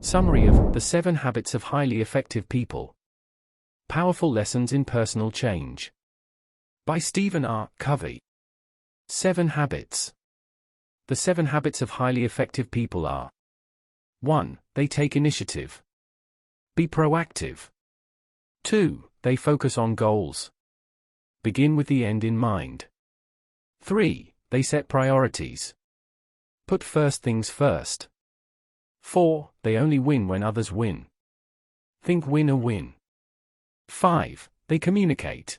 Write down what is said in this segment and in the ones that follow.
Summary of The 7 Habits of Highly Effective People. Powerful Lessons in Personal Change. By Stephen R. Covey. 7 Habits. The 7 habits of highly effective people are: 1. They take initiative. Be proactive. 2. They focus on goals. Begin with the end in mind. 3. They set priorities. Put first things first. 4. They only win when others win. Think win or win. 5. They communicate.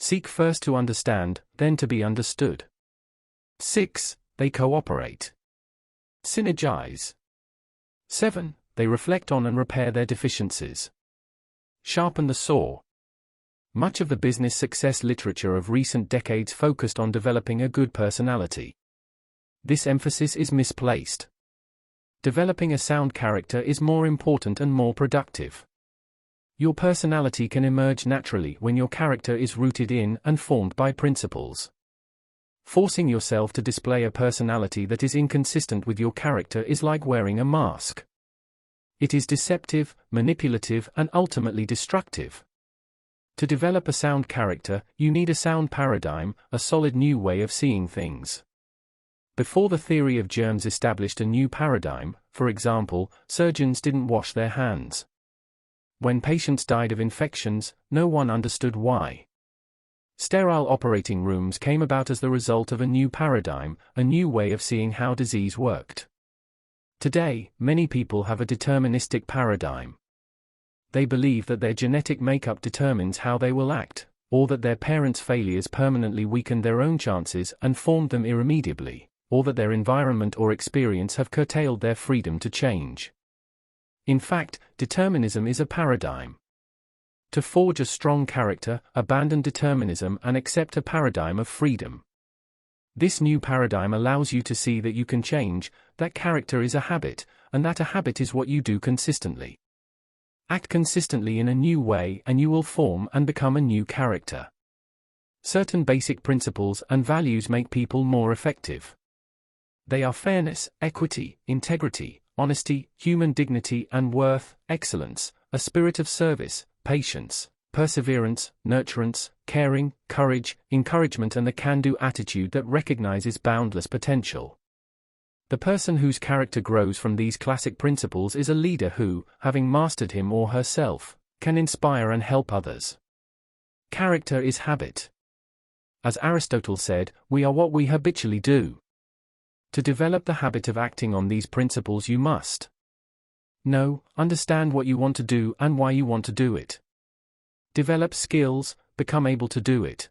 Seek first to understand, then to be understood. 6. They cooperate. Synergize. 7. They reflect on and repair their deficiencies. Sharpen the saw. Much of the business success literature of recent decades focused on developing a good personality. This emphasis is misplaced. Developing a sound character is more important and more productive. Your personality can emerge naturally when your character is rooted in and formed by principles. Forcing yourself to display a personality that is inconsistent with your character is like wearing a mask. It is deceptive, manipulative, and ultimately destructive. To develop a sound character, you need a sound paradigm, a solid new way of seeing things. Before the theory of germs established a new paradigm, for example, surgeons didn't wash their hands. When patients died of infections, no one understood why. Sterile operating rooms came about as the result of a new paradigm, a new way of seeing how disease worked. Today, many people have a deterministic paradigm. They believe that their genetic makeup determines how they will act, or that their parents' failures permanently weakened their own chances and formed them irremediably, or that their environment or experience have curtailed their freedom to change. In fact, determinism is a paradigm. To forge a strong character, abandon determinism and accept a paradigm of freedom. This new paradigm allows you to see that you can change, that character is a habit, and that a habit is what you do consistently. Act consistently in a new way and you will form and become a new character. Certain basic principles and values make people more effective. They are fairness, equity, integrity, honesty, human dignity and worth, excellence, a spirit of service, patience, perseverance, nurturance, caring, courage, encouragement and the can-do attitude that recognizes boundless potential. The person whose character grows from these classic principles is a leader who, having mastered him or herself, can inspire and help others. Character is habit. As Aristotle said, we are what we habitually do. To develop the habit of acting on these principles you must know, understand what you want to do and why you want to do it. Develop skills, become able to do it.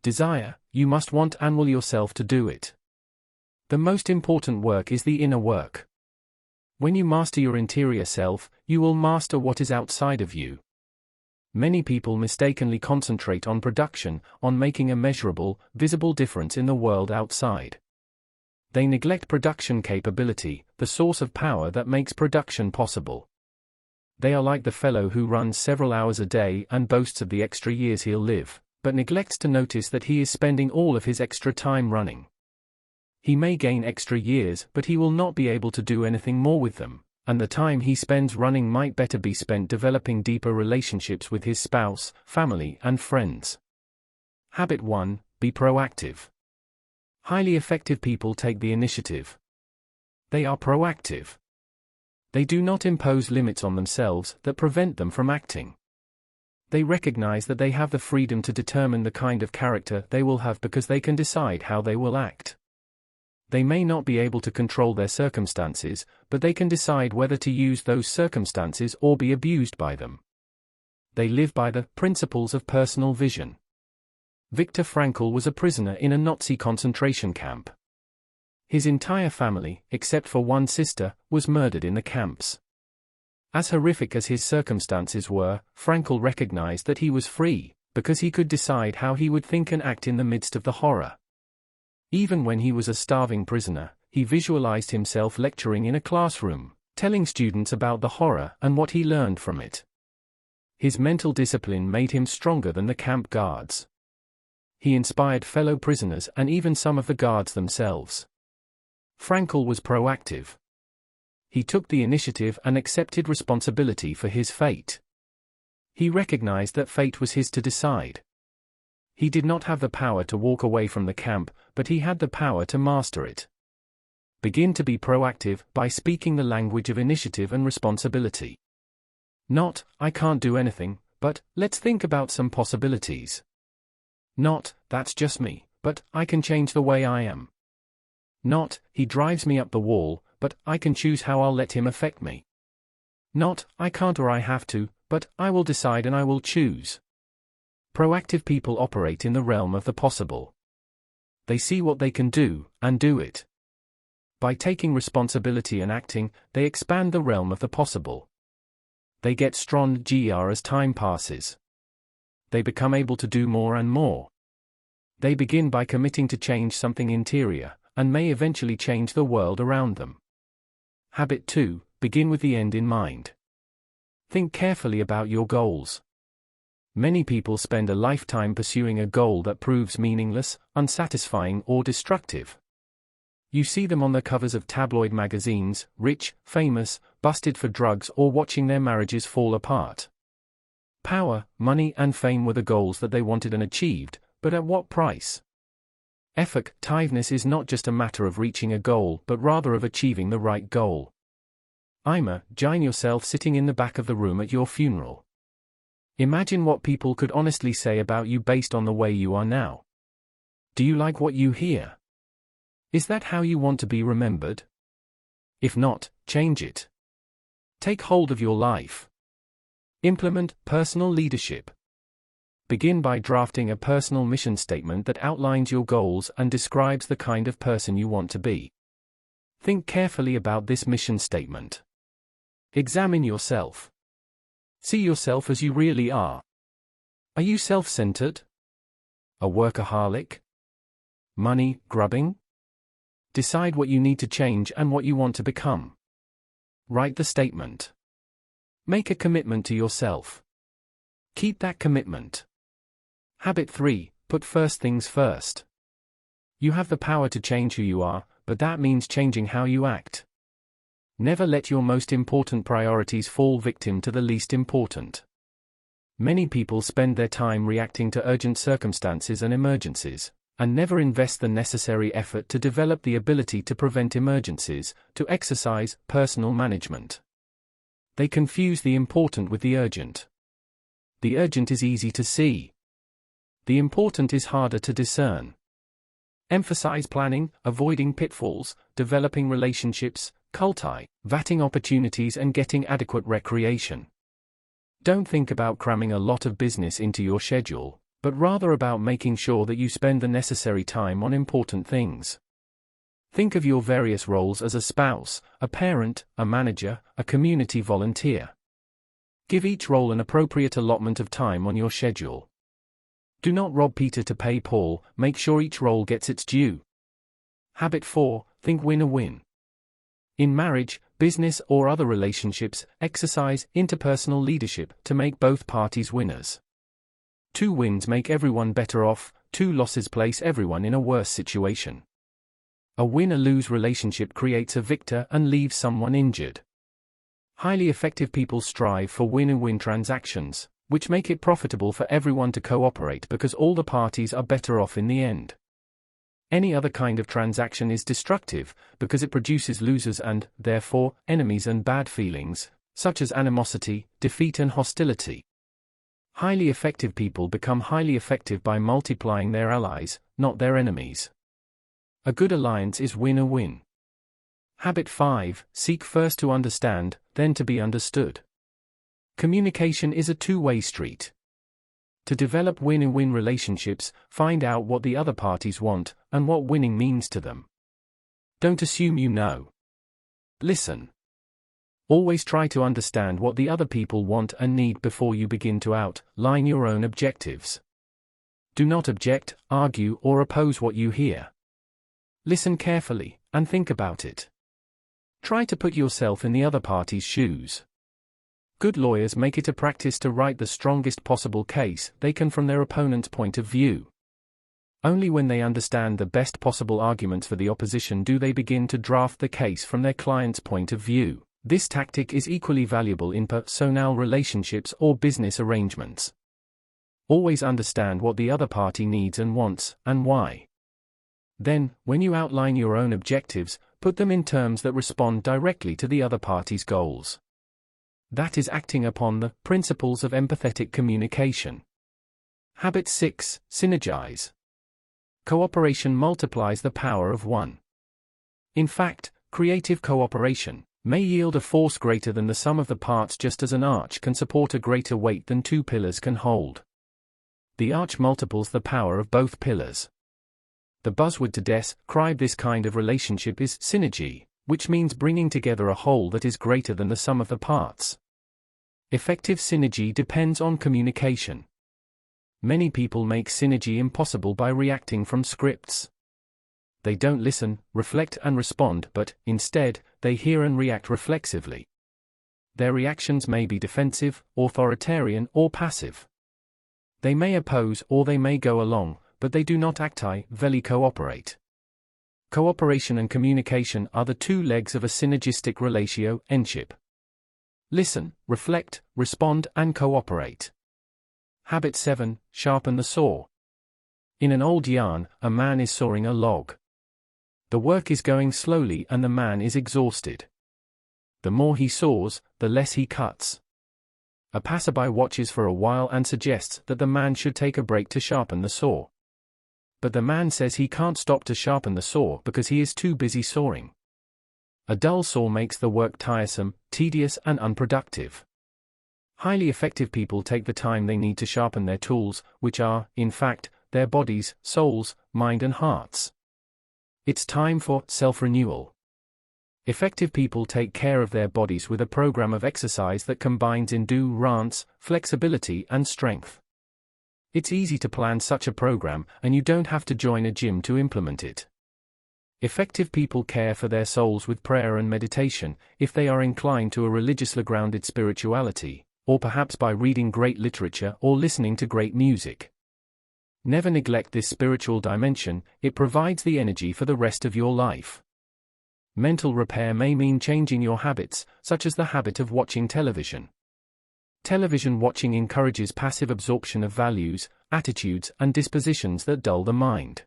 Desire, you must want and will yourself to do it. The most important work is the inner work. When you master your interior self, you will master what is outside of you. Many people mistakenly concentrate on production, on making a measurable, visible difference in the world outside. They neglect production capability, the source of power that makes production possible. They are like the fellow who runs several hours a day and boasts of the extra years he'll live, but neglects to notice that he is spending all of his extra time running. He may gain extra years, but he will not be able to do anything more with them, and the time he spends running might better be spent developing deeper relationships with his spouse, family, and friends. Habit 1. Be proactive. Highly effective people take the initiative. They are proactive. They do not impose limits on themselves that prevent them from acting. They recognize that they have the freedom to determine the kind of character they will have because they can decide how they will act. They may not be able to control their circumstances, but they can decide whether to use those circumstances or be abused by them. They live by the principles of personal vision. Viktor Frankl was a prisoner in a Nazi concentration camp. His entire family, except for one sister, was murdered in the camps. As horrific as his circumstances were, Frankl recognized that he was free, because he could decide how he would think and act in the midst of the horror. Even when he was a starving prisoner, he visualized himself lecturing in a classroom, telling students about the horror and what he learned from it. His mental discipline made him stronger than the camp guards. He inspired fellow prisoners and even some of the guards themselves. Frankl was proactive. He took the initiative and accepted responsibility for his fate. He recognized that fate was his to decide. He did not have the power to walk away from the camp, but he had the power to master it. Begin to be proactive by speaking the language of initiative and responsibility. Not, I can't do anything, but, let's think about some possibilities. Not, that's just me, but, I can change the way I am. Not, he drives me up the wall, but, I can choose how I'll let him affect me. Not, I can't or I have to, but, I will decide and I will choose. Proactive people operate in the realm of the possible. They see what they can do, and do it. By taking responsibility and acting, they expand the realm of the possible. They get stronger as time passes. They become able to do more and more. They begin by committing to change something interior, and may eventually change the world around them. Habit 2, begin with the end in mind. Think carefully about your goals. Many people spend a lifetime pursuing a goal that proves meaningless, unsatisfying, or destructive. You see them on the covers of tabloid magazines, rich, famous, busted for drugs, or watching their marriages fall apart. Power, money, and fame were the goals that they wanted and achieved, but at what price? Effectiveness is not just a matter of reaching a goal, but rather of achieving the right goal. Imagine yourself sitting in the back of the room at your funeral. Imagine what people could honestly say about you based on the way you are now. Do you like what you hear? Is that how you want to be remembered? If not, change it. Take hold of your life. Implement personal leadership. Begin by drafting a personal mission statement that outlines your goals and describes the kind of person you want to be. Think carefully about this mission statement. Examine yourself. See yourself as you really are. Are you self-centered? A workaholic? Money grubbing? Decide what you need to change and what you want to become. Write the statement. Make a commitment to yourself. Keep that commitment. Habit 3, put first things first. You have the power to change who you are, but that means changing how you act. Never let your most important priorities fall victim to the least important. Many people spend their time reacting to urgent circumstances and emergencies, and never invest the necessary effort to develop the ability to prevent emergencies, to exercise personal management. They confuse the important with the urgent. The urgent is easy to see. The important is harder to discern. Emphasize planning, avoiding pitfalls, developing relationships, cultivating opportunities, and getting adequate recreation. Don't think about cramming a lot of business into your schedule, but rather about making sure that you spend the necessary time on important things. Think of your various roles as a spouse, a parent, a manager, a community volunteer. Give each role an appropriate allotment of time on your schedule. Do not rob Peter to pay Paul, make sure each role gets its due. Habit 4, think win-win. In marriage, business, or other relationships, exercise interpersonal leadership to make both parties winners. 2 wins make everyone better off, 2 losses place everyone in a worse situation. A win-or-lose relationship creates a victor and leaves someone injured. Highly effective people strive for win-win transactions, which make it profitable for everyone to cooperate because all the parties are better off in the end. Any other kind of transaction is destructive, because it produces losers and, therefore, enemies and bad feelings, such as animosity, defeat, and hostility. Highly effective people become highly effective by multiplying their allies, not their enemies. A good alliance is win-win. Habit 5, seek first to understand, then to be understood. Communication is a two-way street. To develop win-win relationships, find out what the other parties want, and what winning means to them. Don't assume you know. Listen. Always try to understand what the other people want and need before you begin to outline your own objectives. Do not object, argue, or oppose what you hear. Listen carefully, and think about it. Try to put yourself in the other party's shoes. Good lawyers make it a practice to write the strongest possible case they can from their opponent's point of view. Only when they understand the best possible arguments for the opposition do they begin to draft the case from their client's point of view. This tactic is equally valuable in personal relationships or business arrangements. Always understand what the other party needs and wants, and why. Then, when you outline your own objectives, put them in terms that respond directly to the other party's goals. That is acting upon the principles of empathetic communication. Habit 6. Synergize. Cooperation multiplies the power of one. In fact, creative cooperation may yield a force greater than the sum of the parts, just as an arch can support a greater weight than two pillars can hold. The arch multiples the power of both pillars. The buzzword to describe this kind of relationship is synergy, which means bringing together a whole that is greater than the sum of the parts. Effective synergy depends on communication. Many people make synergy impossible by reacting from scripts. They don't listen, reflect and respond, but, instead, they hear and react reflexively. Their reactions may be defensive, authoritarian or passive. They may oppose or they may go along, but they do not actively cooperate. Cooperation and communication are the two legs of a synergistic relationship. Listen, reflect, respond and cooperate. Habit 7. Sharpen the saw. In an old yarn, a man is sawing a log. The work is going slowly and the man is exhausted. The more he saws, the less he cuts. A passerby watches for a while and suggests that the man should take a break to sharpen the saw. But the man says he can't stop to sharpen the saw because he is too busy sawing. A dull saw makes the work tiresome, tedious and unproductive. Highly effective people take the time they need to sharpen their tools, which are, in fact, their bodies, souls, mind and hearts. It's time for self-renewal. Effective people take care of their bodies with a program of exercise that combines endurance, flexibility and strength. It's easy to plan such a program, and you don't have to join a gym to implement it. Effective people care for their souls with prayer and meditation, if they are inclined to a religiously grounded spirituality, or perhaps by reading great literature or listening to great music. Never neglect this spiritual dimension, it provides the energy for the rest of your life. Mental repair may mean changing your habits, such as the habit of watching television. Television watching encourages passive absorption of values, attitudes, and dispositions that dull the mind.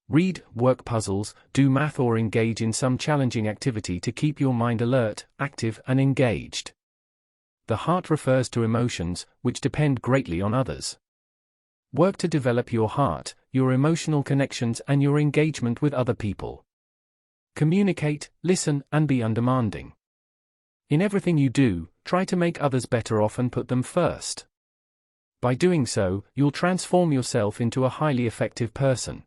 Read, work puzzles, do math or engage in some challenging activity to keep your mind alert, active, and engaged. The heart refers to emotions, which depend greatly on others. Work to develop your heart, your emotional connections, and your engagement with other people. Communicate, listen, and be undemanding. In everything you do, try to make others better off and put them first. By doing so, you'll transform yourself into a highly effective person.